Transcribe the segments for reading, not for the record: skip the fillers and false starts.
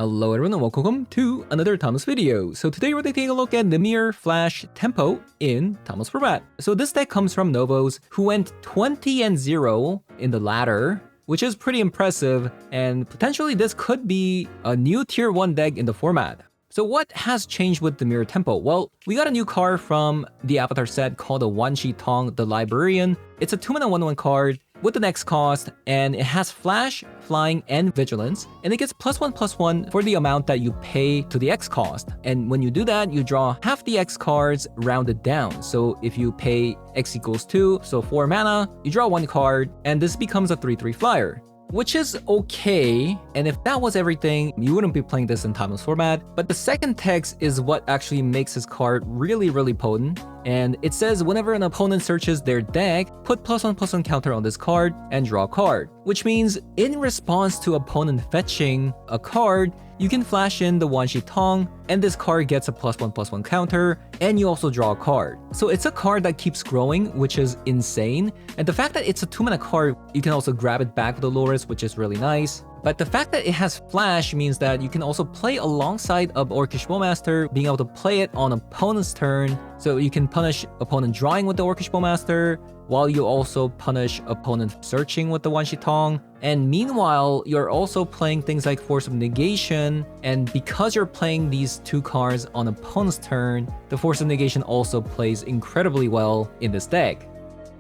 Hello everyone and welcome to another Thomas video. So today we're taking a look at Nimir Flash Tempo in Thomas format. So this deck comes from Novos, who went 20-0 in the ladder, which is pretty impressive, and potentially this could be a new tier 1 deck in the format. So what has changed with the Mirror Tempo? Well, we got a new card from the Avatar set called the Wan Shi Tong, the Librarian. It's a 2-mana 1/1 card with the next cost, and it has Flash, Flying, and Vigilance, and it gets +1/+1 for the amount that you pay to the X cost. And when you do that, you draw half the X cards rounded down. So if you pay X equals 2, so 4 mana, you draw 1 card, and this becomes a 3/3 flyer, which is okay. And if that was everything, you wouldn't be playing this in Thomas format. But the second text is what actually makes this card really potent. And it says whenever an opponent searches their deck, put +1/+1 counter on this card and draw a card. Which means in response to opponent fetching a card, you can flash in the Wan Shi Tong, and this card gets a +1/+1 counter, and you also draw a card. So it's a card that keeps growing, which is insane. And the fact that it's a 2-mana card, you can also grab it back with the Loris, which is really nice. But the fact that it has Flash means that you can also play alongside of Orcish Bowmaster, being able to play it on opponent's turn. So you can punish opponent drawing with the Orcish Bowmaster, while you also punish opponent searching with the Wan Shi Tong. And meanwhile, you're also playing things like Force of Negation, and because you're playing these 2 cards on opponent's turn, the Force of Negation also plays incredibly well in this deck.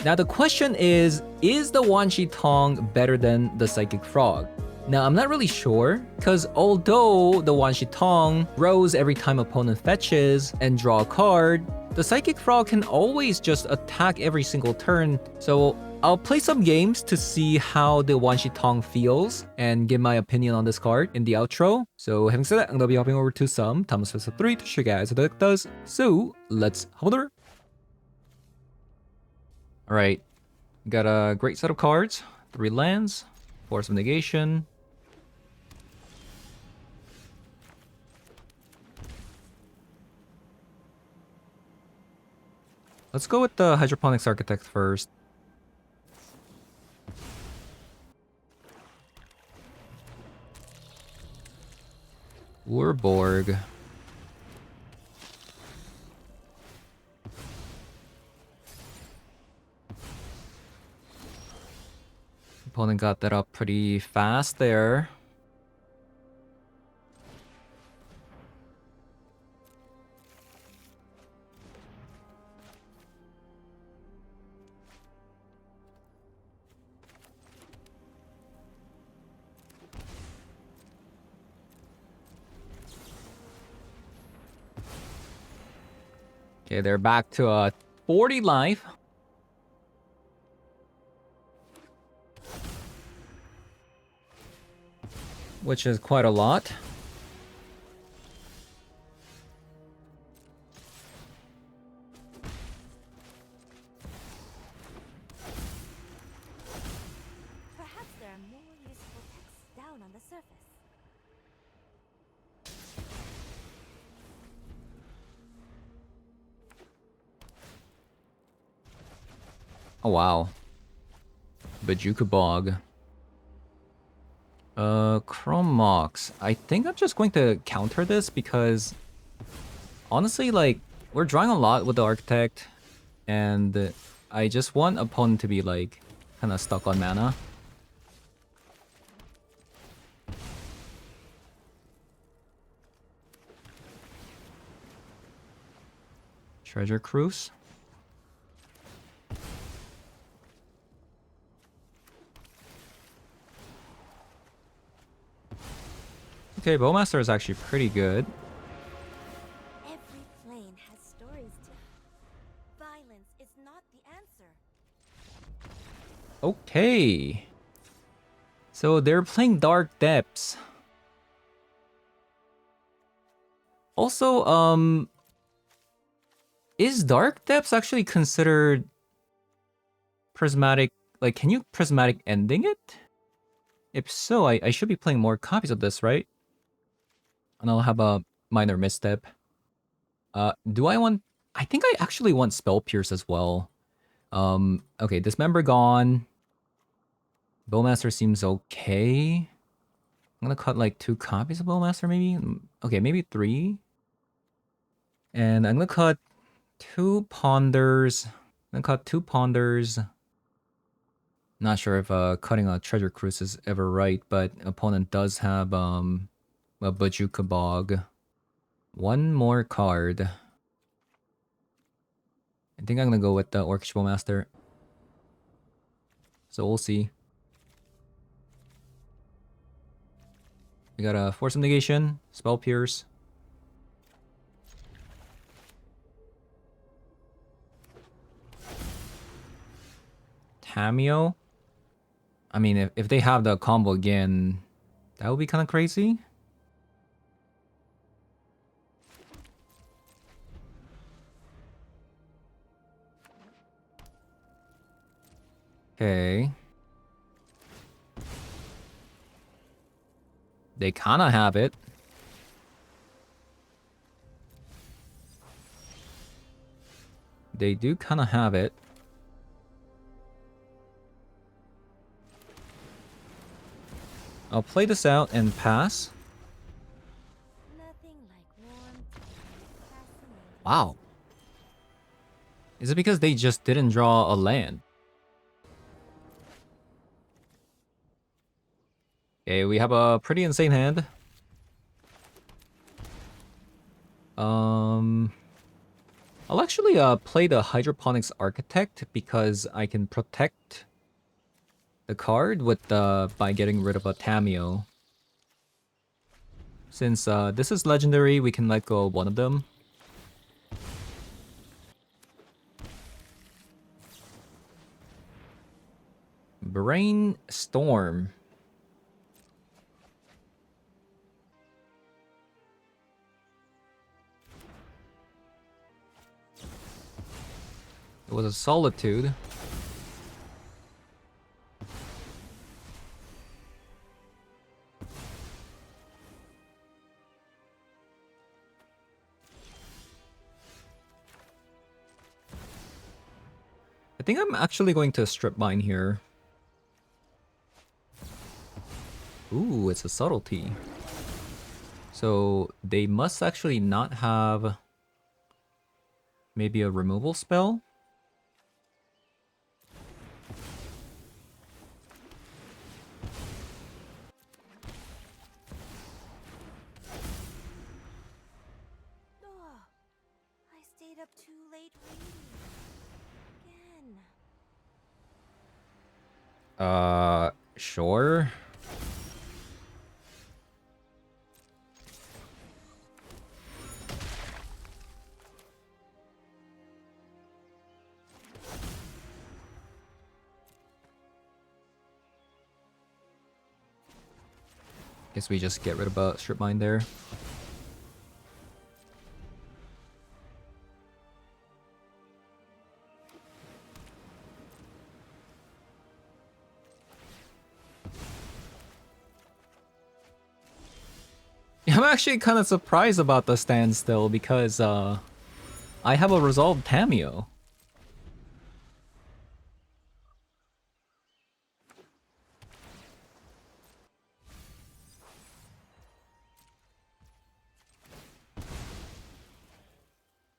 Now the question is the Wan Shi Tong better than the Psychic Frog? Now, I'm not really sure, because although the Wan Shi Tong grows every time opponent fetches and draw a card, the Psychic Frog can always just attack every single turn. So I'll play some games to see how the Wan Shi Tong feels and give my opinion on this card in the outro. So having said that, I'm going to be hopping over to some Thomas Festival 3 to show you guys how the deck does. So let's hop over. Alright, got a great set of cards. 3 lands, Force of Negation. Let's go with the Hydroponics Architect first. Urborg. Opponent got that up pretty fast there. Okay, they're back to a 40 life. Which is quite a lot. Perhaps there are more useful texts down on the surface. Oh wow. Bajuka Bog. Chrome Mox. I think I'm just going to counter this because honestly, like, we're drawing a lot with the Architect, and I just want opponent to be like kind of stuck on mana. Treasure Cruise. Okay, Bowmaster is actually pretty good. Every plane has stories to tell. Violence is not the answer. Okay. So they're playing Dark Depths. Also, is Dark Depths actually considered prismatic? Like, can you prismatic ending it? If so, I should be playing more copies of this, right? And I'll have a minor misstep. Do I want... I think I actually want Spell Pierce as well. Okay, Dismember gone. Bowmaster seems okay. I'm gonna cut like 2 copies of Bowmaster maybe? Okay, maybe 3. And I'm gonna cut 2 Ponders. I'm gonna cut 2 Ponders. Not sure if cutting a Treasure Cruise is ever right, but opponent does have a Bajuka Bog. 1 more card. I think I'm gonna go with the Orcish Bowmaster. So we'll see. We got a Force of Negation, Spell Pierce. Tameo. I mean, if they have the combo again, that would be kind of crazy. Okay. They kind of have it. They do kind of have it. I'll play this out and pass. Nothing like warmth and fascination. Wow. Is it because they just didn't draw a land? Okay, we have a pretty insane hand. I'll actually play the Hydroponics Architect because I can protect the card with by getting rid of a Tameo. Since this is legendary, we can let go of one of them. Brainstorm. It was a Solitude. I think I'm actually going to strip mine here. Ooh, it's a Subtlety. So they must actually not have maybe a removal spell? Oh, I stayed up too late reading. Again. Sure. Guess we just get rid of a strip mine there. I'm actually kind of surprised about the standstill because I have a resolved Tameo.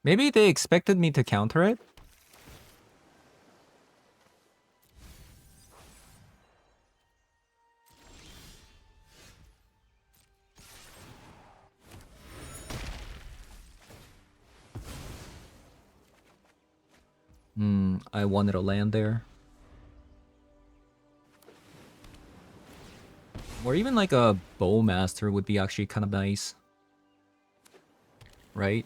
Maybe they expected me to counter it? I wanted a land there. Or even like a Bowmaster would be actually kind of nice. Right?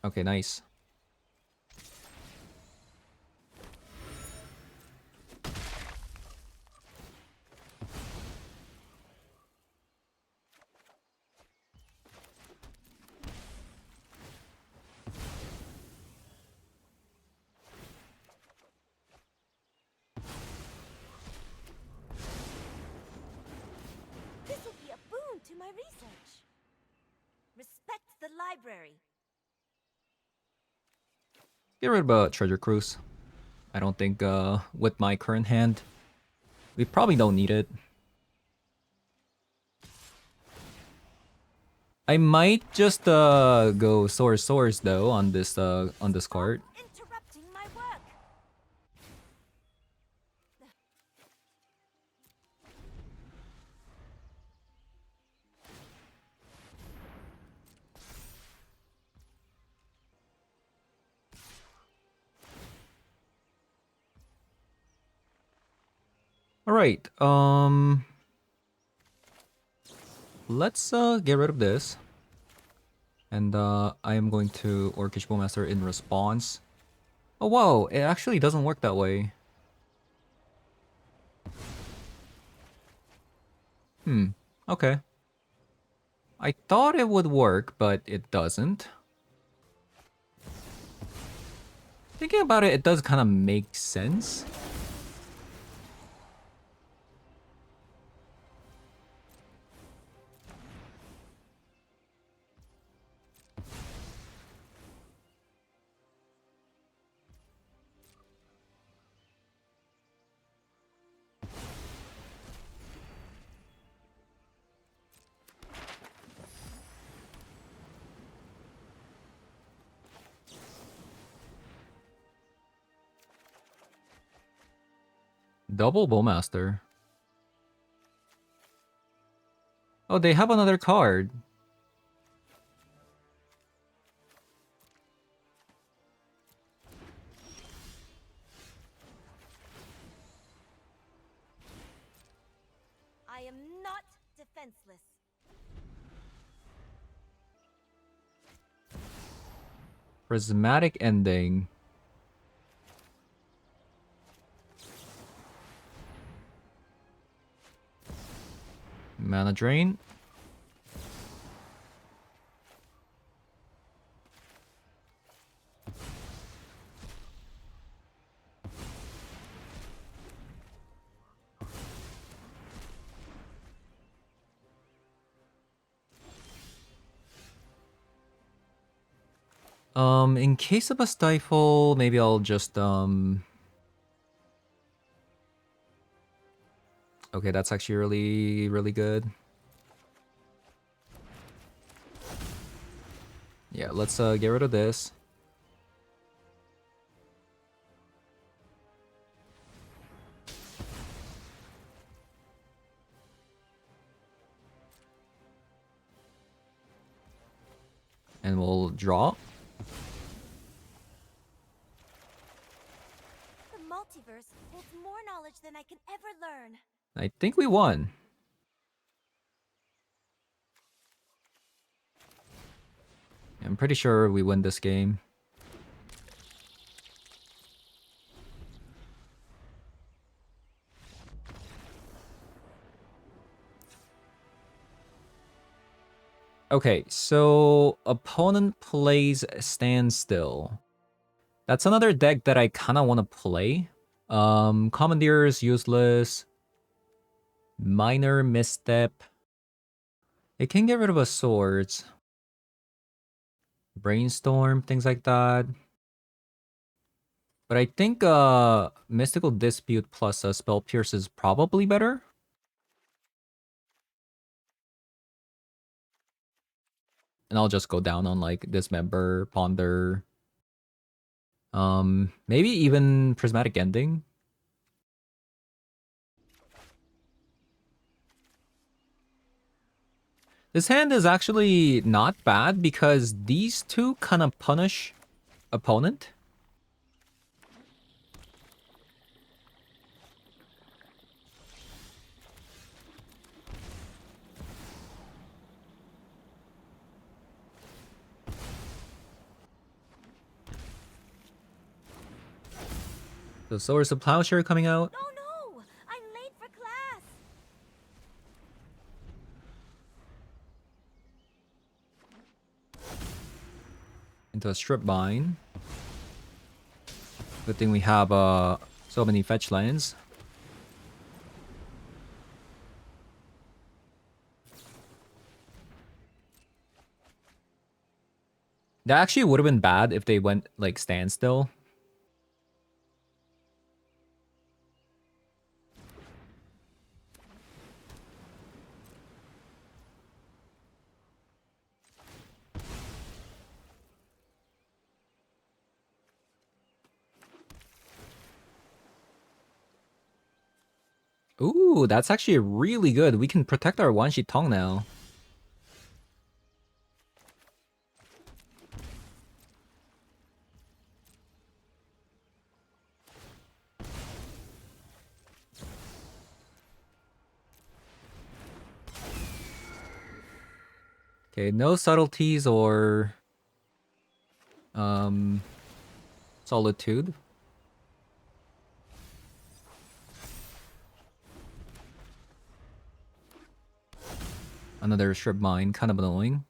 Okay, nice. This will be a boon to my research. Respect the library. Get rid of a treasure cruise. I don't think with my current hand, we probably don't need it. I might just go source though on this card. Interrupting my work. All right. Let's get rid of this. And I am going to Orcish Bowmaster in response. Oh wow, it actually doesn't work that way. Okay. I thought it would work, but it doesn't. Thinking about it, it does kind of make sense. Double Bowmaster. Oh, they have another card. I am not defenseless. Prismatic Ending. Mana Drain. In case of a stifle, maybe I'll just okay, that's actually really good. Yeah, let's get rid of this. And we'll draw. The multiverse holds more knowledge than I can ever learn. I think we won. I'm pretty sure we win this game. Okay, so opponent plays Standstill. That's another deck that I kind of want to play. Commandeer is useless. Minor Misstep. It can get rid of a Swords. Brainstorm, things like that. But I think Mystical Dispute plus Spell Pierce is probably better. And I'll just go down on like Dismember, Ponder. Maybe even Prismatic Ending. This hand is actually not bad because these two kind of punish opponent. So Swords of Plowshare coming out. Oh no! I'm late for class! Into a Strip Mine. Good thing we have so many fetch lands. That actually would have been bad if they went like standstill. Ooh, that's actually really good. We can protect our Wan Shi Tong now. Okay, no subtleties or solitude. Another strip mine, kind of annoying.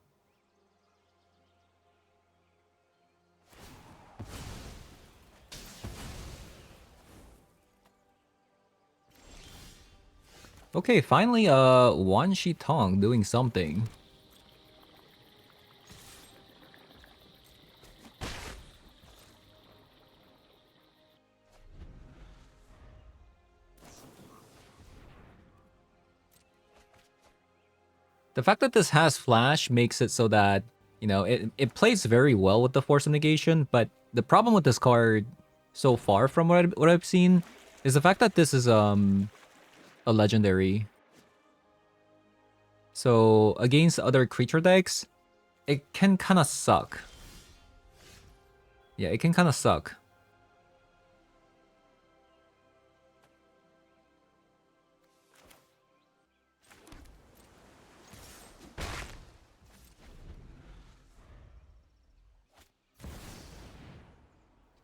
Okay, finally, Wan Shi Tong doing something. The fact that this has flash makes it so that, you know, it plays very well with the Force of Negation, but the problem with this card so far from what I've seen is the fact that this is a legendary. So against other creature decks, it can kind of suck. Yeah, it can kind of suck.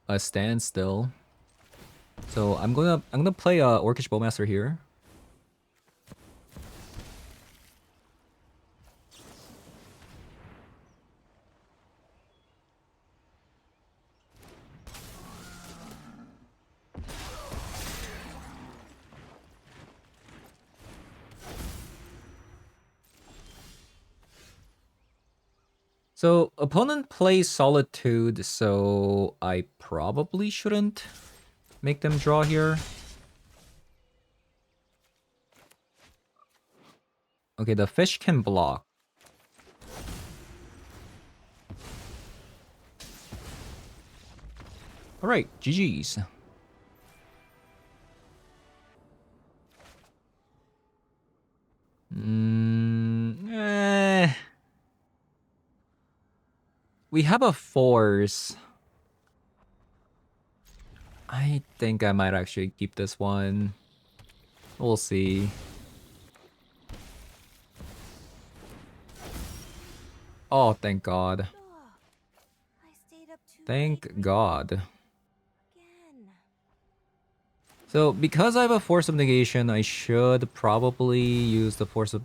A standstill. So I'm gonna play Orcish Bowmaster here. So opponent plays Solitude, so I probably shouldn't make them draw here. Okay, the fish can block. Alright, GG's. We have a force. I think I might actually keep this one. We'll see. Oh, thank God. I stayed up too late Thank God. again. So because I have a Force of Negation, I should probably use the Force of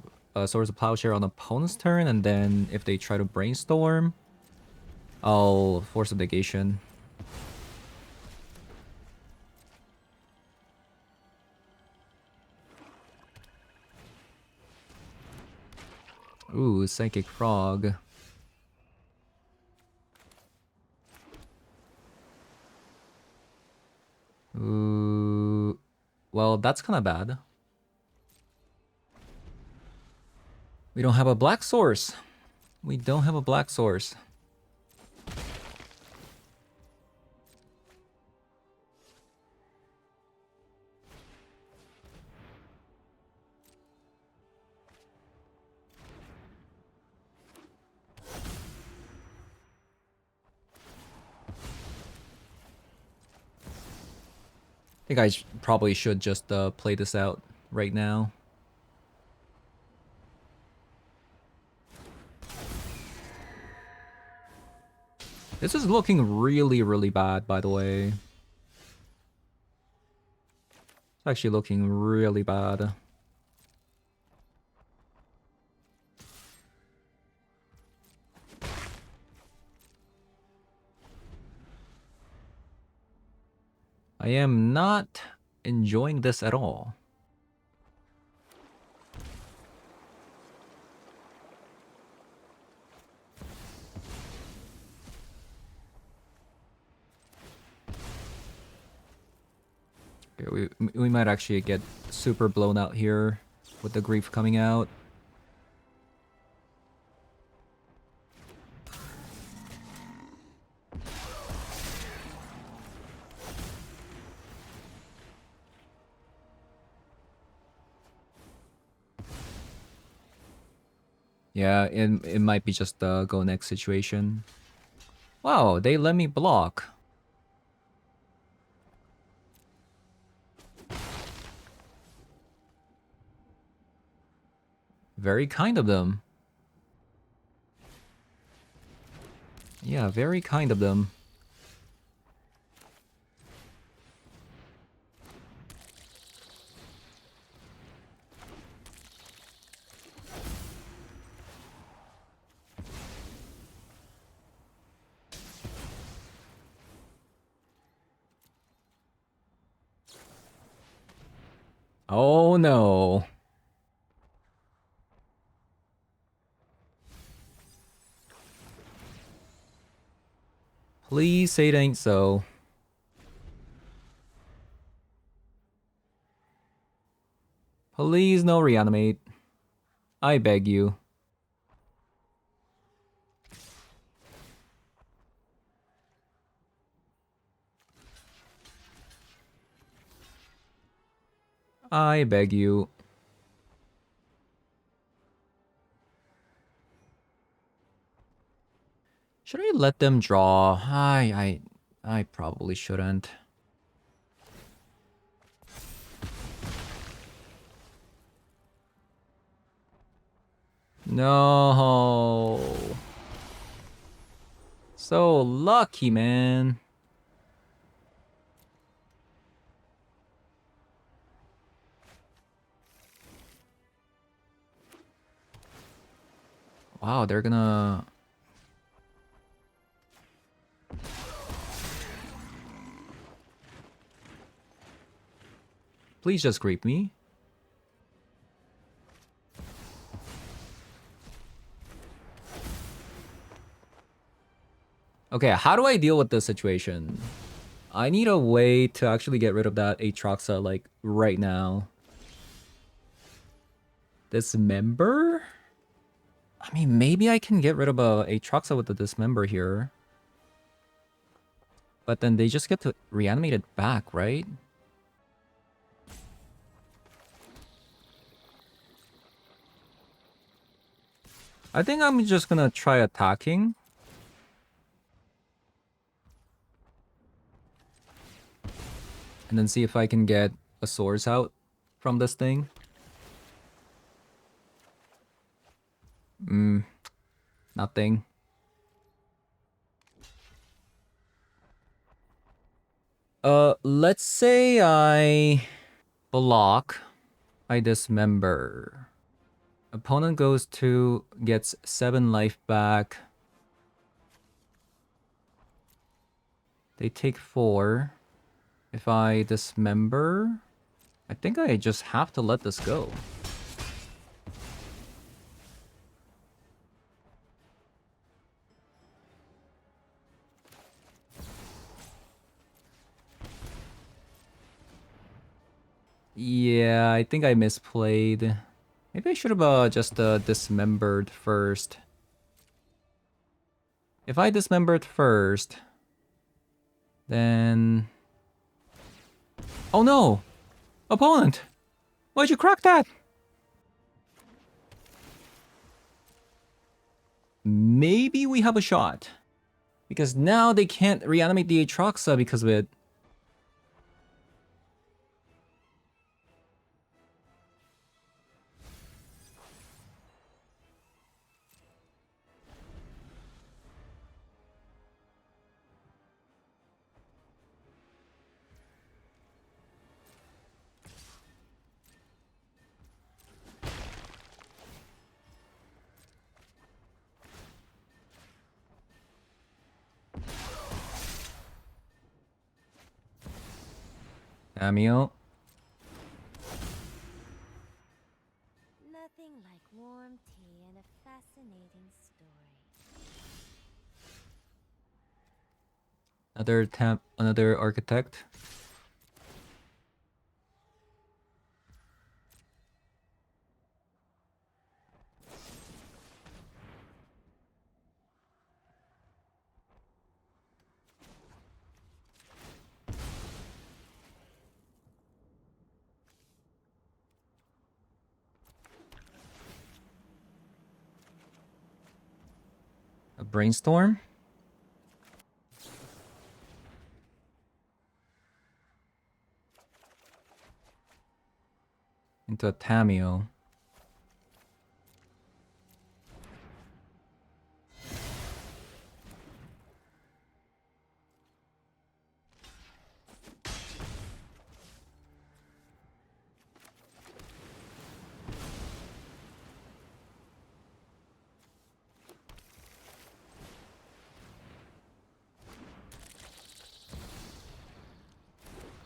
Swords of Plowshare on opponent's turn, and then if they try to brainstorm, I'll Force of Negation. Ooh, Psychic Frog. Ooh, well, that's kind of bad. We don't have a black source. We don't have a black source. I think I probably should just play this out right now. This is looking really, really bad, by the way. It's actually looking really bad. I am not enjoying this at all. Okay, we might actually get super blown out here with the grief coming out. Yeah, it might be just the go next situation. Wow, they let me block. Very kind of them. Yeah, very kind of them. Oh no. Please say it ain't so. Please no reanimate. I beg you. I beg you. Should I let them draw? I probably shouldn't. No. So lucky, man. Wow, they're gonna... Please just creep me. Okay, how do I deal with this situation? I need a way to actually get rid of that Aatroxa, like, right now. Dismember? I mean, maybe I can get rid of a Aatroxa with the Dismember here. But then they just get to reanimate it back, right? I think I'm just gonna try attacking. And then see if I can get a source out from this thing. Nothing. Let's say I block, I dismember. Opponent goes to, gets 7 life back. They take 4. If I dismember, I think I just have to let this go. Yeah, I think I misplayed. Maybe I should have just dismembered first. If I dismembered first, then... Oh no! Opponent! Why'd you crack that? Maybe we have a shot. Because now they can't reanimate the Aatroxa because of it. Cameo. Nothing like warm tea and a fascinating story. Another architect. Brainstorm. Into a Tameo.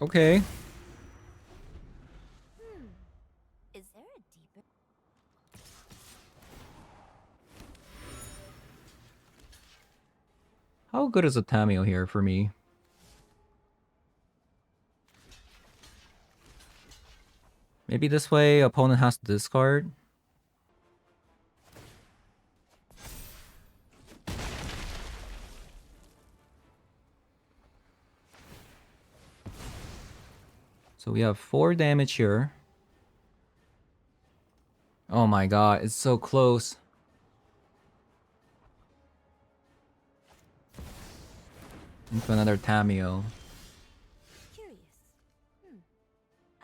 Okay. Is there a deeper? How good is a Tameo here for me? Maybe this way opponent has to discard. So we have 4 damage here. Oh my god, it's so close. Into another Tameo. Curious.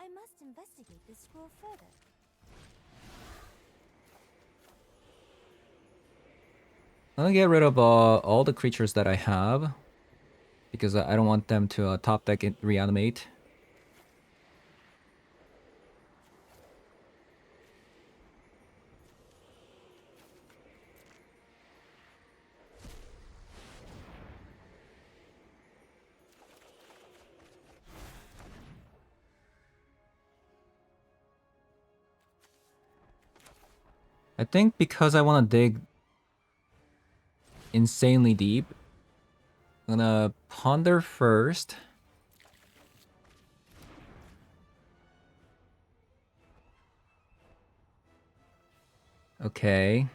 I must investigate this scroll further. I'm gonna get rid of all the creatures that I have. Because I don't want them to top deck it, reanimate. I think because I want to dig insanely deep, I'm gonna ponder first. Okay.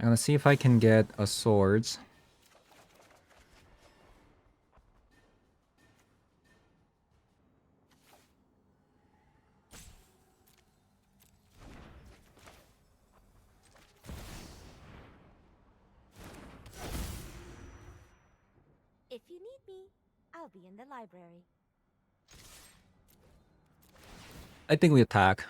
I'm gonna see if I can get a swords. If you need me, I'll be in the library. I think we attack.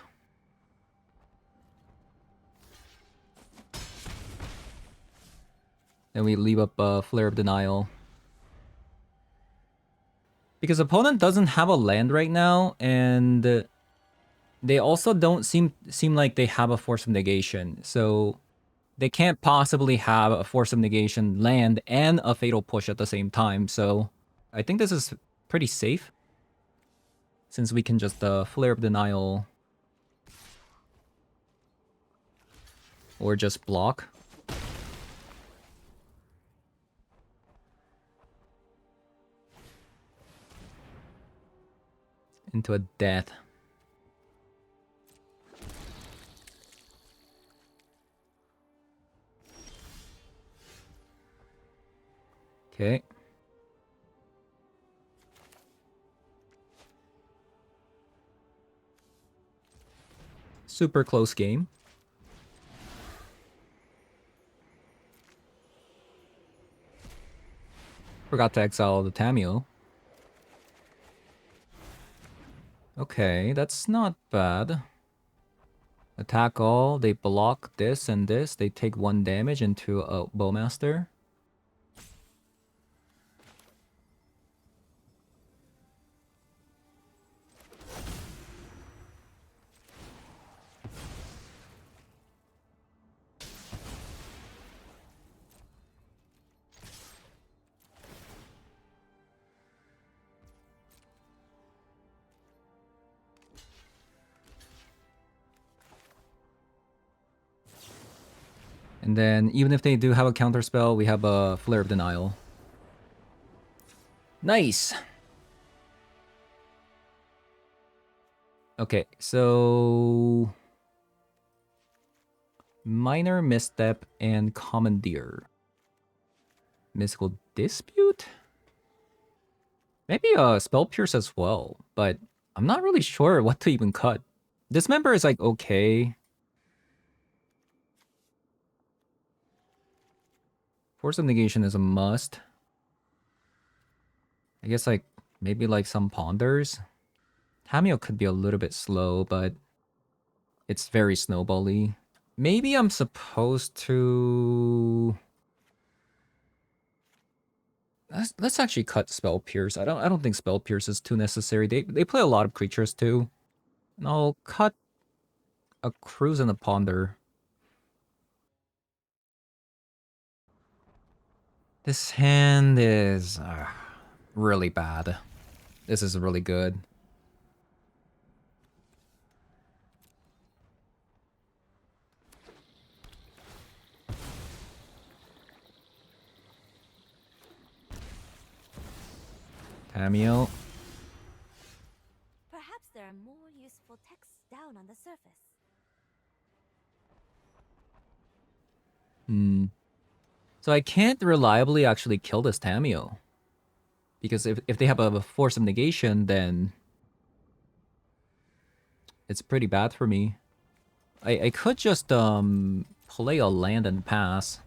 Then we leave up Flare of Denial. Because opponent doesn't have a land right now, and they also don't seem like they have a Force of Negation. So they can't possibly have a Force of Negation land and a Fatal Push at the same time. So I think this is pretty safe. Since we can just Flare of Denial. Or just block. Into a death. Okay. Super close game. Forgot to exile the Tameo. Okay, that's not bad. Attack all, they block this and this, they take 1 damage into a Bowmaster. And then, even if they do have a counterspell, we have a Flare of Denial. Nice! Okay, so... Minor Misstep and Commandeer. Mystical Dispute? Maybe a Spell Pierce as well, but I'm not really sure what to even cut. Dismember is like okay. Force of Negation is a must. I guess like maybe like some Ponders. Tamio could be a little bit slow, but it's very snowbally. Maybe I'm supposed to... Let's actually cut Spell Pierce. I don't think Spell Pierce is too necessary. They play a lot of creatures too. And I'll cut a Cruise and a Ponder. This hand is really bad. This is really good. Tamio. Perhaps there are more useful texts down on the surface. So I can't reliably actually kill this Tamio. Because if they have a Force of Negation, then it's pretty bad for me. I could just play a land and pass.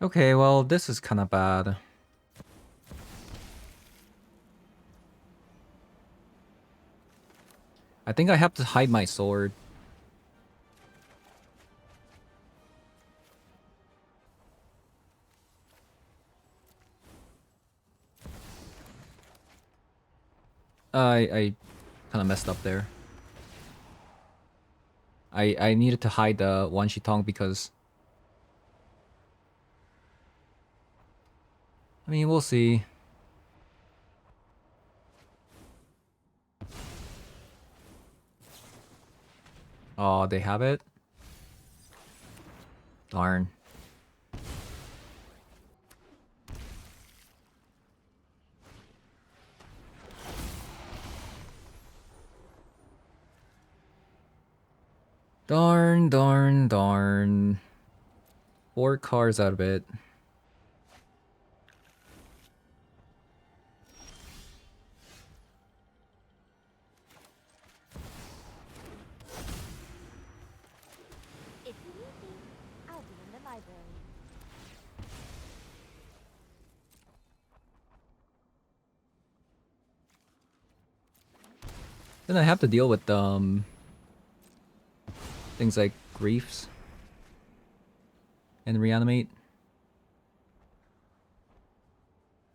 Okay, well, this is kind of bad. I think I have to hide my sword. I kind of messed up there. I needed to hide the Wan Shi Tong because... I mean, we'll see. Oh, they have it? Darn. Darn, darn, darn. 4 cards out of it. If you need me, I'll be in the library. Then I have to deal with things like Griefs and Reanimate.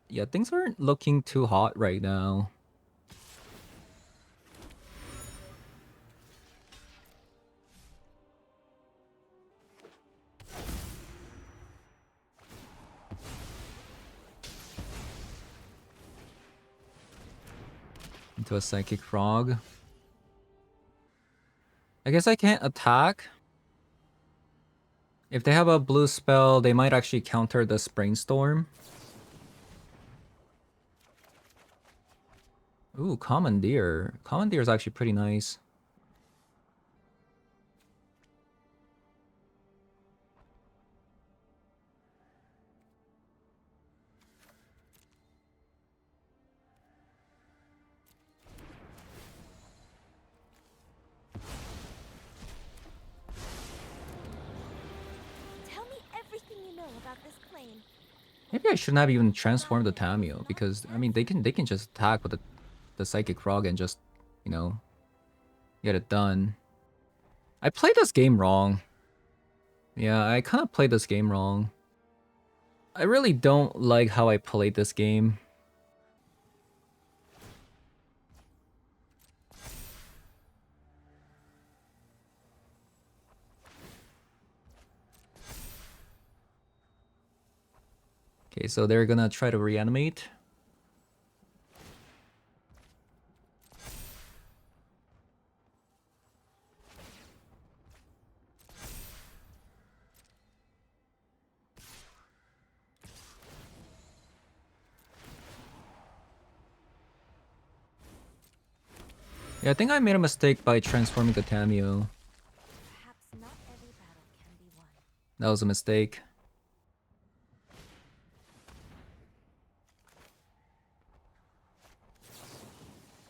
Yeah, things aren't looking too hot right now. Into a Psychic Frog. I guess I can't attack. If they have a blue spell, they might actually counter the Brainstorm. Ooh, Commandeer. Commandeer is actually pretty nice. Tell me everything you know about this claim. Maybe I shouldn't have even transformed the Tamio because I mean they can just attack with the Psychic Frog and just, you know, get it done. I played this game wrong. Yeah, I kind of played this game wrong. I really don't like how I played this game. Okay, so they're gonna try to reanimate. Yeah, I think I made a mistake by transforming the Tamio. Perhaps not every battle can be won. That was a mistake.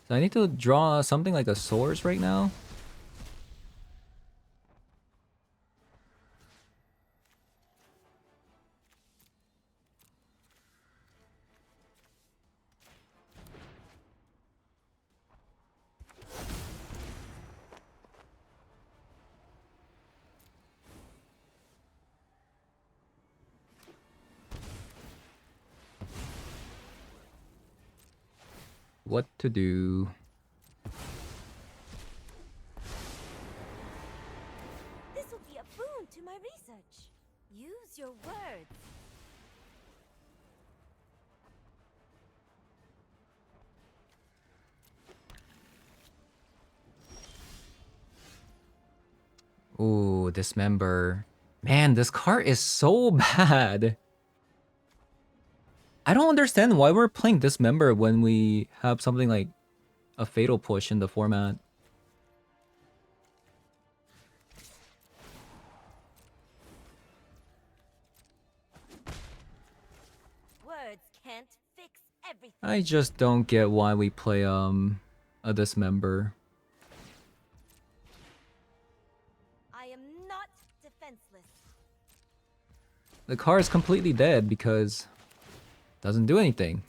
So I need to draw something like a source right now. What to do? This will be a boon to my research. Use your words. Ooh, Dismember. Man, this card is so bad. I don't understand why we're playing Dismember when we have something like a Fatal Push in the format. Words can't fix everything. I just don't get why we play a Dismember. I am not defenseless. The card is completely dead because it doesn't do anything.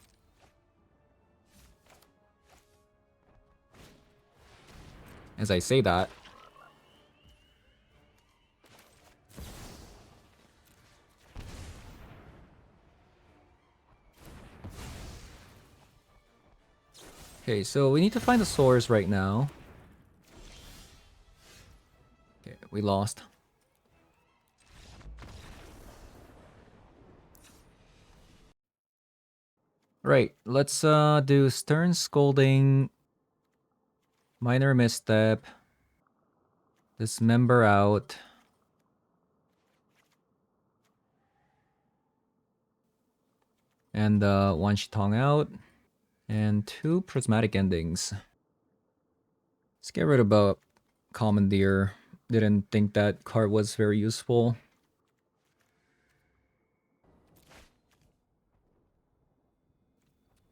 As I say that. Okay, so we need to find the source right now. Okay, we lost. Right, let's do Stern Scolding, Minor Misstep, Dismember out. And Wan Shi Tong out. And 2 Prismatic Endings. Let's get rid of Commandeer. Didn't think that card was very useful.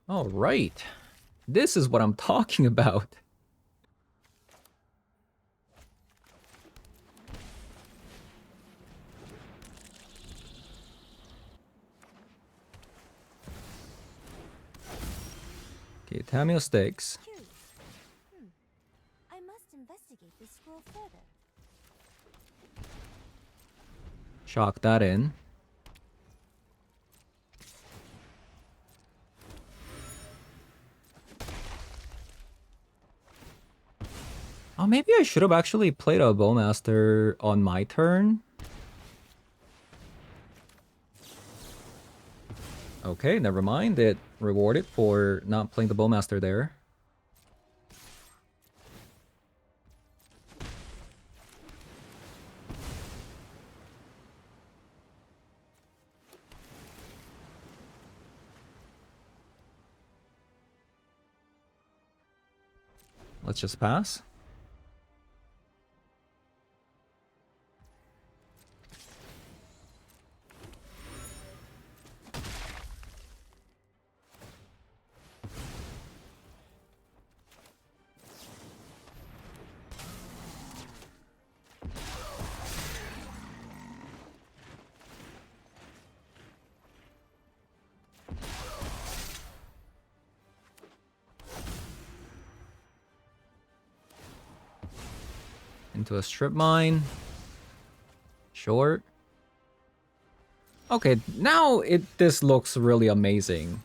All right. This is what I'm talking about. Okay, Tamio sticks. Curious. I must investigate this scroll further. Shock that in. Oh, maybe I should have actually played a Bowmaster on my turn. Okay, never mind. It rewarded for not playing the Bowmaster there. Let's just pass. Into a strip mine. Short. Okay, now this looks really amazing.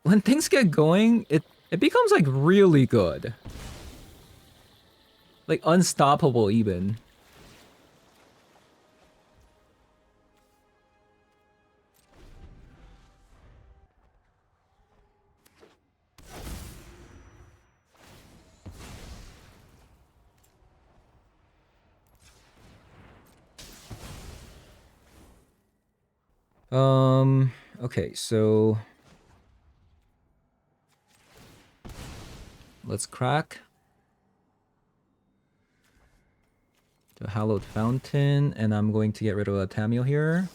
When things get going, it becomes like really good. Like unstoppable even. Okay, so let's crack the Hallowed Fountain, and I'm going to get rid of a Tamio here.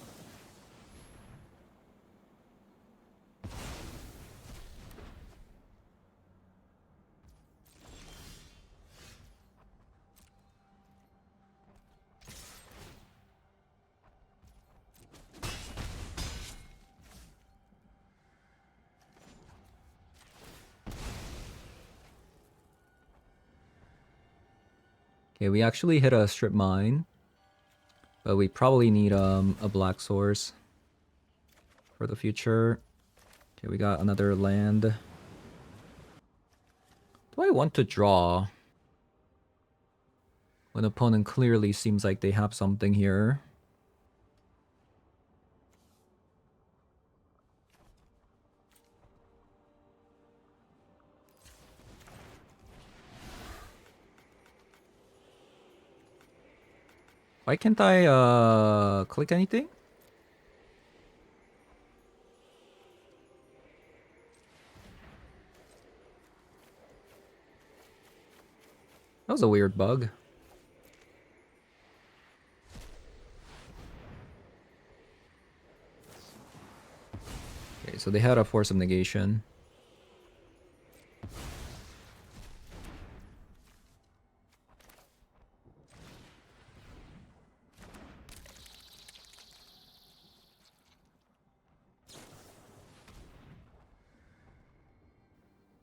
Okay, we actually hit a strip mine, but we probably need a black source for the future. Okay, we got another land. Do I want to draw when opponent clearly seems like they have something here? Why can't I click anything? That was a weird bug. Okay, so they had a force of negation.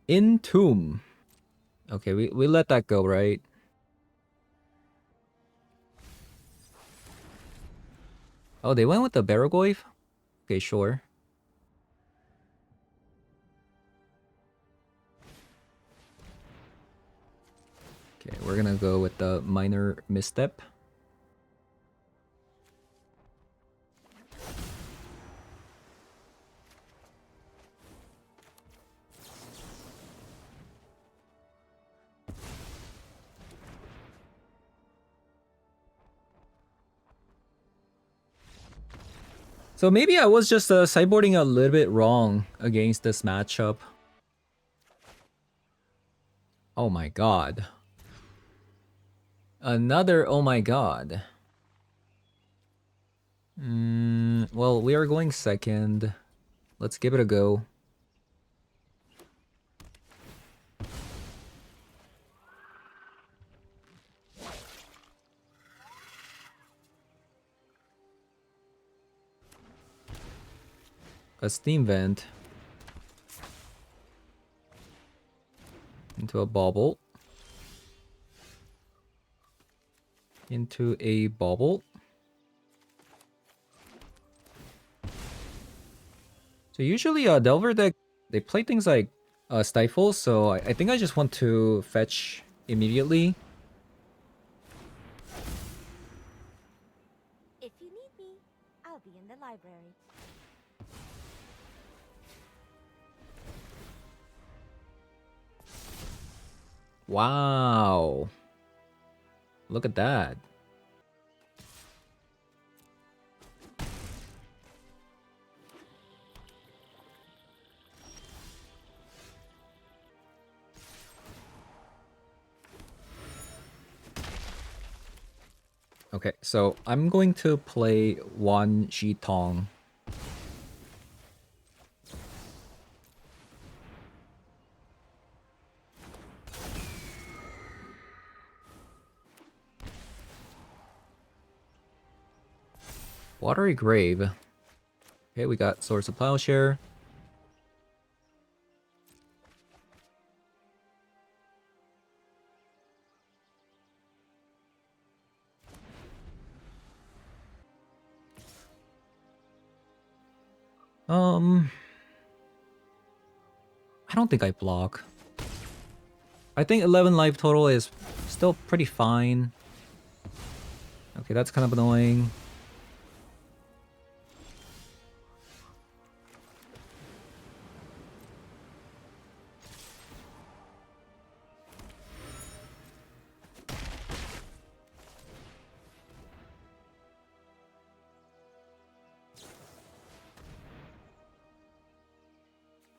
Entomb. Okay, we let that go, right? Oh, they went with the Baragoyf? Okay, sure. Okay, we're gonna go with the minor misstep. So maybe I was just sideboarding a little bit wrong against this matchup. Oh my god. Another oh my god. Well, we are going second. Let's give it a go. A steam vent into a bauble. Into a bauble. So usually Delver deck, they play things like Stifle, so I think I just want to fetch immediately. If you need me, I'll be in the library. Wow. Look at that. Okay, so I'm going to play Wan Shi Tong. Watery Grave. Okay, we got Source of Plowshare. I don't think I block. I think 11 life total is still pretty fine. Okay, that's kind of annoying.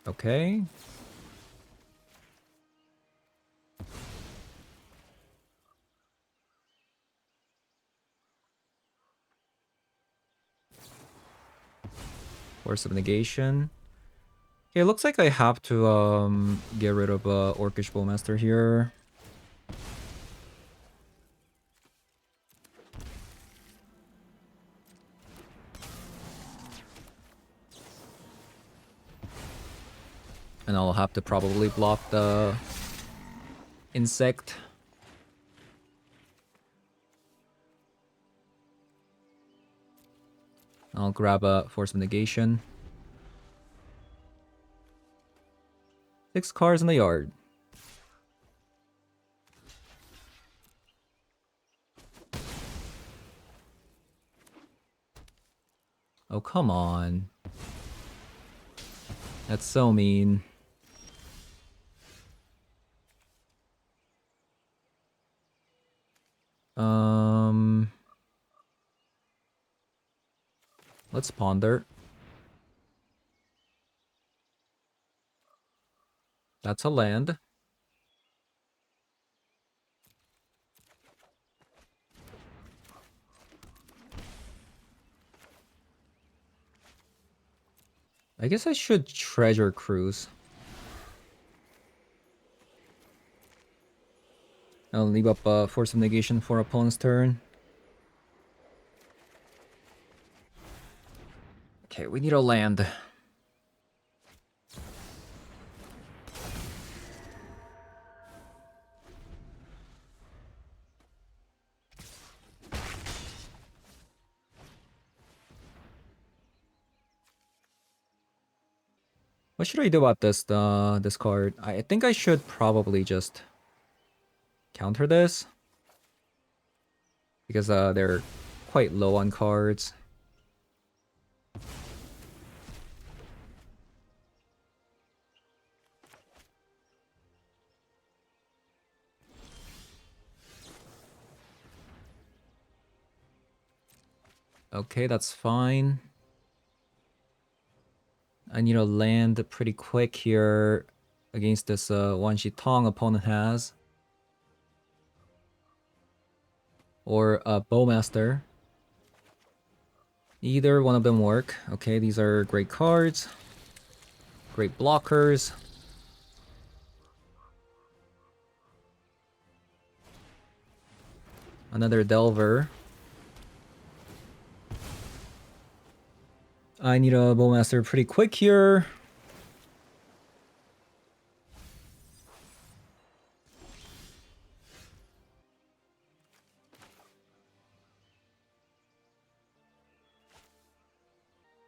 Okay. Force of negation. Okay, it looks like I have to get rid of Orcish Bowmaster here. And I'll have to probably block the insect. I'll grab a Force of Negation. 6 cards in the yard. Oh, come on. That's so mean. Let's ponder. That's a land. I guess I should Treasure Cruise. I'll leave up Force of Negation for opponent's turn. Okay, we need a land. What should I do about this card? I think I should probably just counter this. Because they're quite low on cards. Okay, that's fine. I need to land pretty quick here against this Wan Shi Tong opponent has. Or a Bowmaster. Either one of them work. Okay, these are great cards. Great blockers. Another Delver. I need a Bowmaster pretty quick here.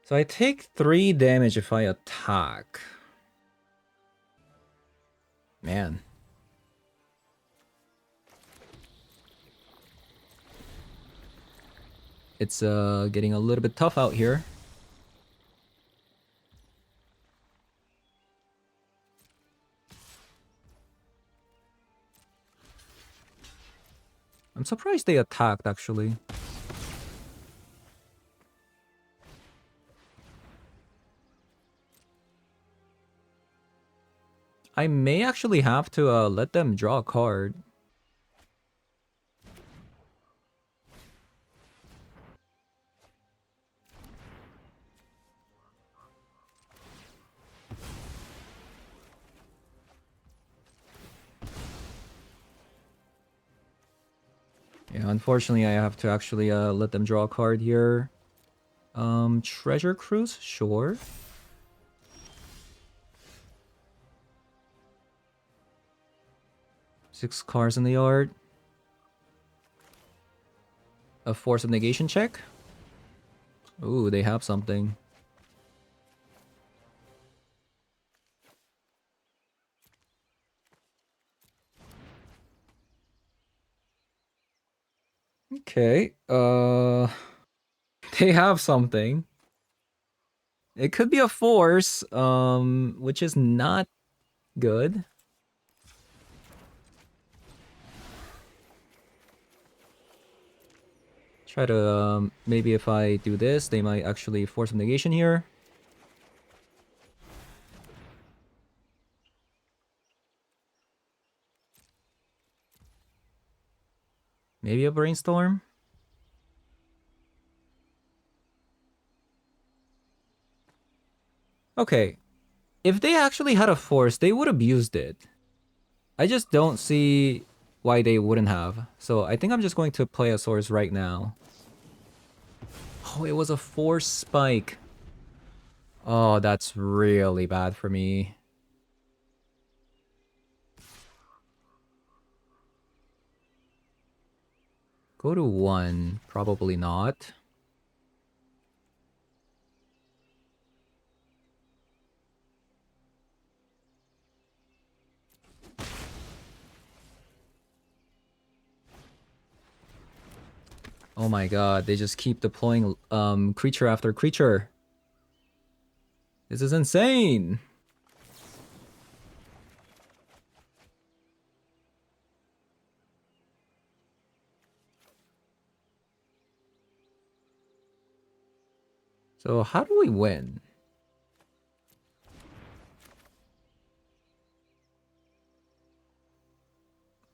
So I take 3 damage if I attack. Man. It's getting a little bit tough out here. I'm surprised they attacked, actually. I may actually have to let them draw a card. Yeah, unfortunately, I have to actually let them draw a card here. Treasure Cruise? Sure. Six cards in the yard. A Force of Negation check. Ooh, they have something. Okay, they have something. It could be a force, which is not good. Try to, maybe if I do this, they might actually Force of Negation here. Maybe a Brainstorm? Okay. If they actually had a force, they would have used it. I just don't see why they wouldn't have. So I think I'm just going to play a source right now. Oh, it was a force spike. Oh, that's really bad for me. Go to 1. Probably not. Oh my god, they just keep deploying creature after creature. This is insane. So how do we win?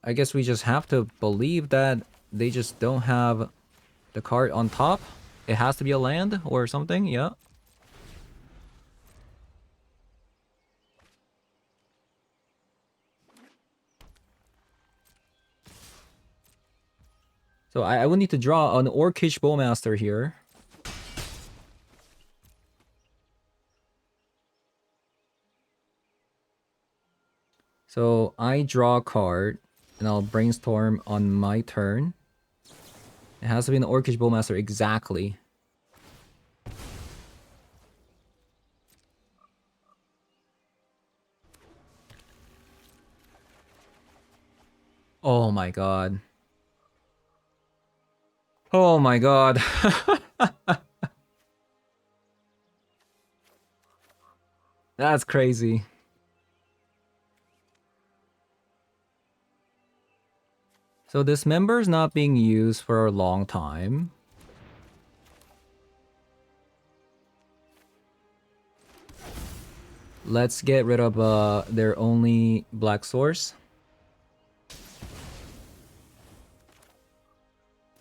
I guess we just have to believe that they just don't have the card on top. It has to be a land or something, yeah. So I will need to draw an Orcish Bowmaster here. So I draw a card, and I'll Brainstorm on my turn. It has to be an Orcish Bowmaster, exactly. Oh my god. Oh my god. That's crazy. So this member is not being used for a long time. Let's get rid of their only black source.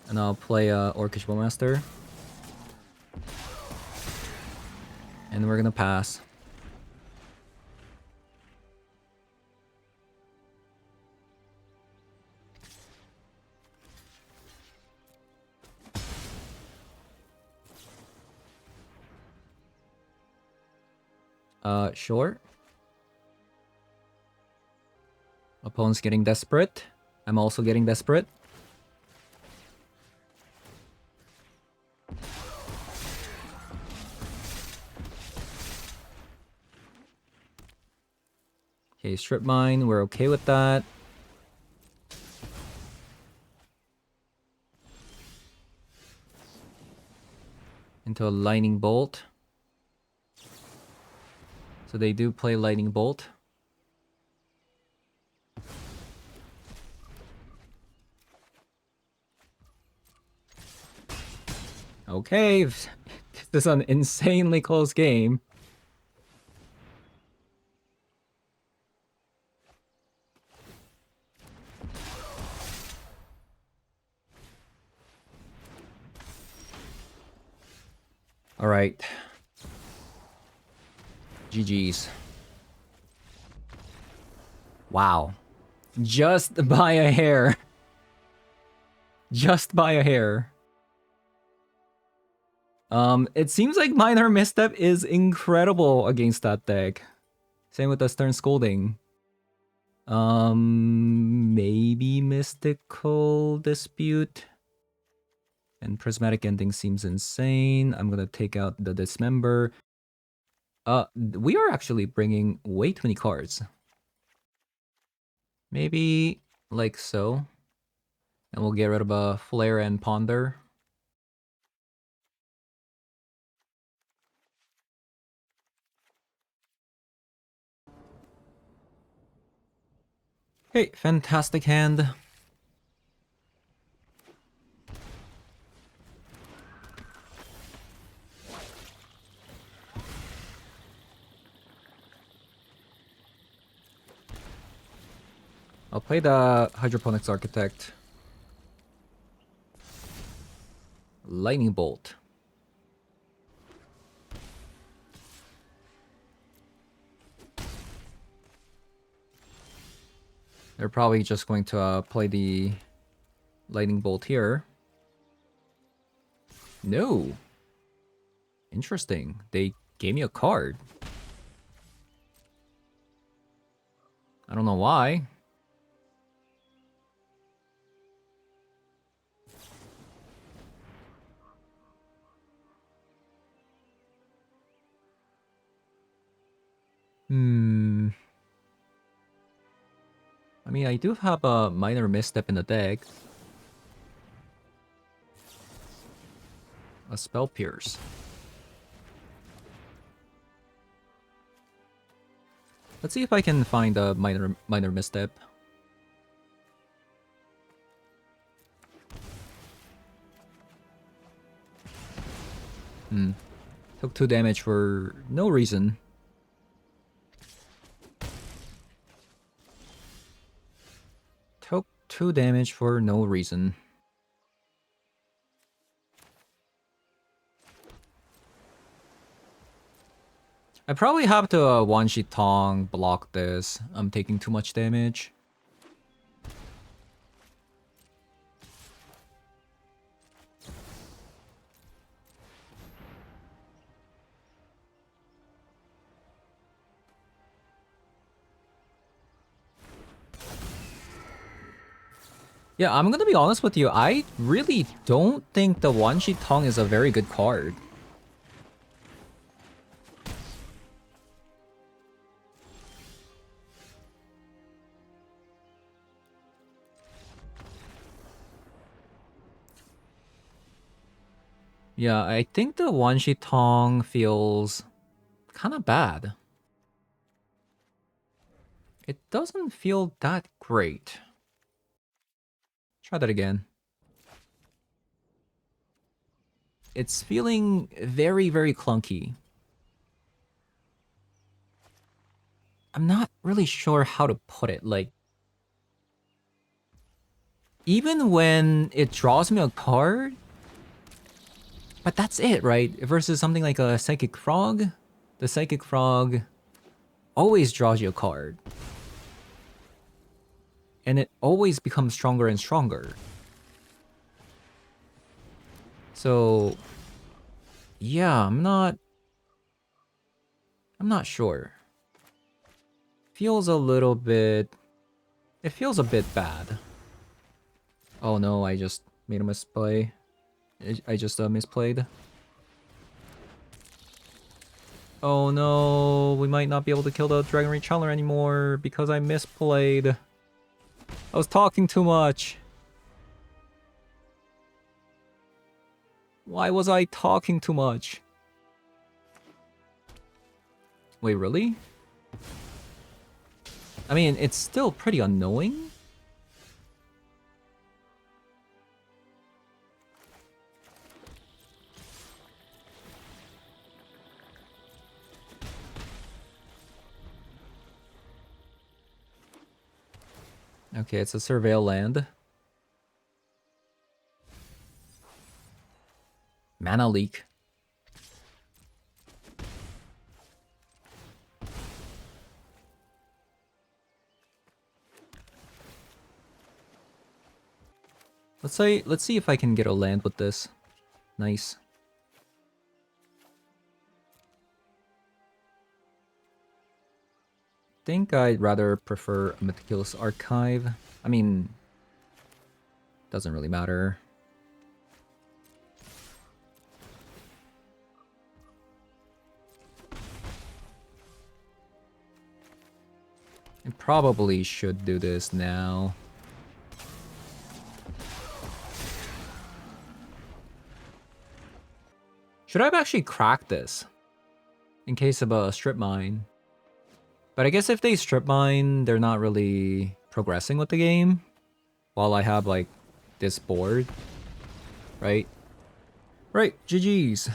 And I'll play Orcish Bowmaster. And we're gonna pass. Sure. Opponent's getting desperate. I'm also getting desperate. Okay, strip mine. We're okay with that. Into a lightning bolt. So they do play lightning bolt. Okay, this is an insanely close game. All right. GG's. Wow. Just by a hair. Just by a hair. It seems like Minor Misstep is incredible against that deck. Same with the Stern Scolding. Maybe Mystical Dispute. And Prismatic Ending seems insane. I'm gonna take out the Dismember. We are actually bringing way too many cards. Maybe like so. And we'll get rid of a Flare and Ponder. Okay, fantastic hand. I'll play the Hydroponics Architect. Lightning Bolt. They're probably just going to play the Lightning Bolt here. No. Interesting. They gave me a card. I don't know why. I mean, I do have a minor misstep in the deck. A Spell Pierce. Let's see if I can find a minor misstep. Took 2 damage for no reason. Took 2 damage for no reason. I probably have to Wan Shi Tong block this. I'm taking too much damage. Yeah, I'm gonna be honest with you. I really don't think the Wan Shi Tong is a very good card. Yeah, I think the Wan Shi Tong feels kind of bad. It doesn't feel that great. Try that again. It's feeling very, very clunky. I'm not really sure how to put it. Like, even when it draws me a card, but that's it, right? Versus something like a Psychic Frog, the Psychic Frog always draws you a card. And it always becomes stronger and stronger. So, yeah, I'm not sure. Feels a little bit... It feels a bit bad. Oh no, I just made a misplay. I just misplayed. Oh no, we might not be able to kill the Dragon Reach anymore because I misplayed. I was talking too much. Why was I talking too much? Wait, really? I mean, it's still pretty annoying. Okay, it's a Surveil land. Mana leak. Let's see if I can get a land with this. Nice. Think I'd rather prefer a Meticulous Archive. I mean, doesn't really matter. I probably should do this now. Should I have actually cracked this? In case of a strip mine. But I guess if they strip mine, they're not really progressing with the game. While I have, like, this board. Right? Right, GG's.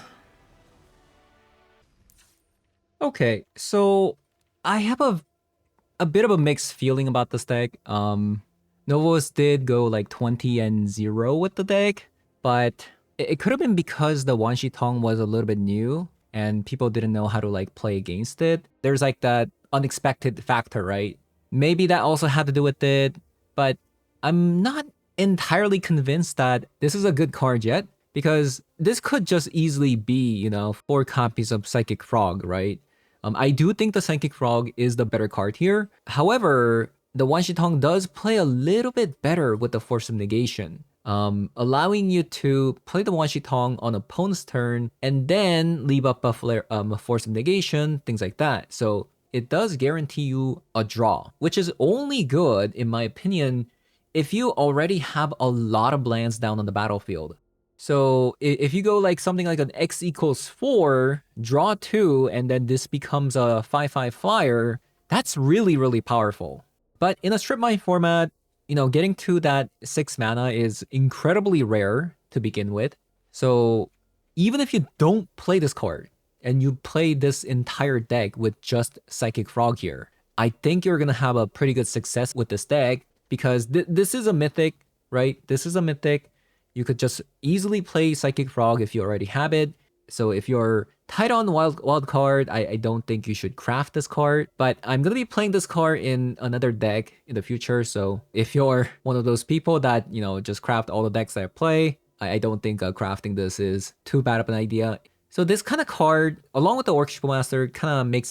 Okay, so I have a bit of a mixed feeling about this deck. Novos did go like 20-0 with the deck, but It could have been because the Wan Shi Tong was a little bit new and people didn't know how to like play against it. There's like that unexpected factor, right? Maybe that also had to do with it, but I'm not entirely convinced that this is a good card yet, because this could just easily be, 4 copies of Psychic Frog, right? I do think the Psychic Frog is the better card here. However, the Wan Shi Tong does play a little bit better with the Force of Negation, allowing you to play the Wan Shi Tong on opponent's turn and then leave up a Force of Negation, things like that. So it does guarantee you a draw, which is only good, in my opinion, if you already have a lot of lands down on the battlefield. So if you go like something like an X equals 4, draw 2, and then this becomes a 5/5 flyer, that's really, really powerful. But in a strip mine format, getting to that 6 mana is incredibly rare to begin with. So even if you don't play this card, and you play this entire deck with just Psychic Frog here, I think you're going to have a pretty good success with this deck, because this is a mythic, right? This is a mythic. You could just easily play Psychic Frog if you already have it. So if you're tight on wild card, I don't think you should craft this card. But I'm going to be playing this card in another deck in the future. So if you're one of those people that, just craft all the decks that I play, I don't think crafting this is too bad of an idea. So this kind of card, along with the Orchestral Master, kind of makes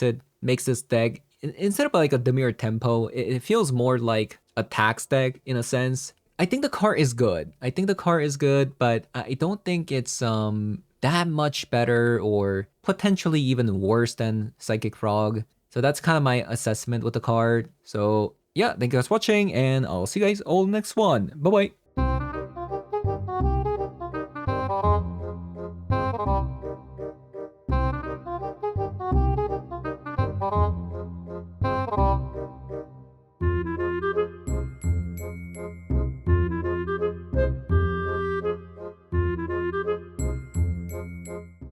this deck, instead of like a Dimir Tempo, it feels more like a tax deck in a sense. I think the card is good. But I don't think it's that much better or potentially even worse than Psychic Frog. So that's kind of my assessment with the card. So yeah, thank you guys for watching, and I'll see you guys all next one. Bye bye.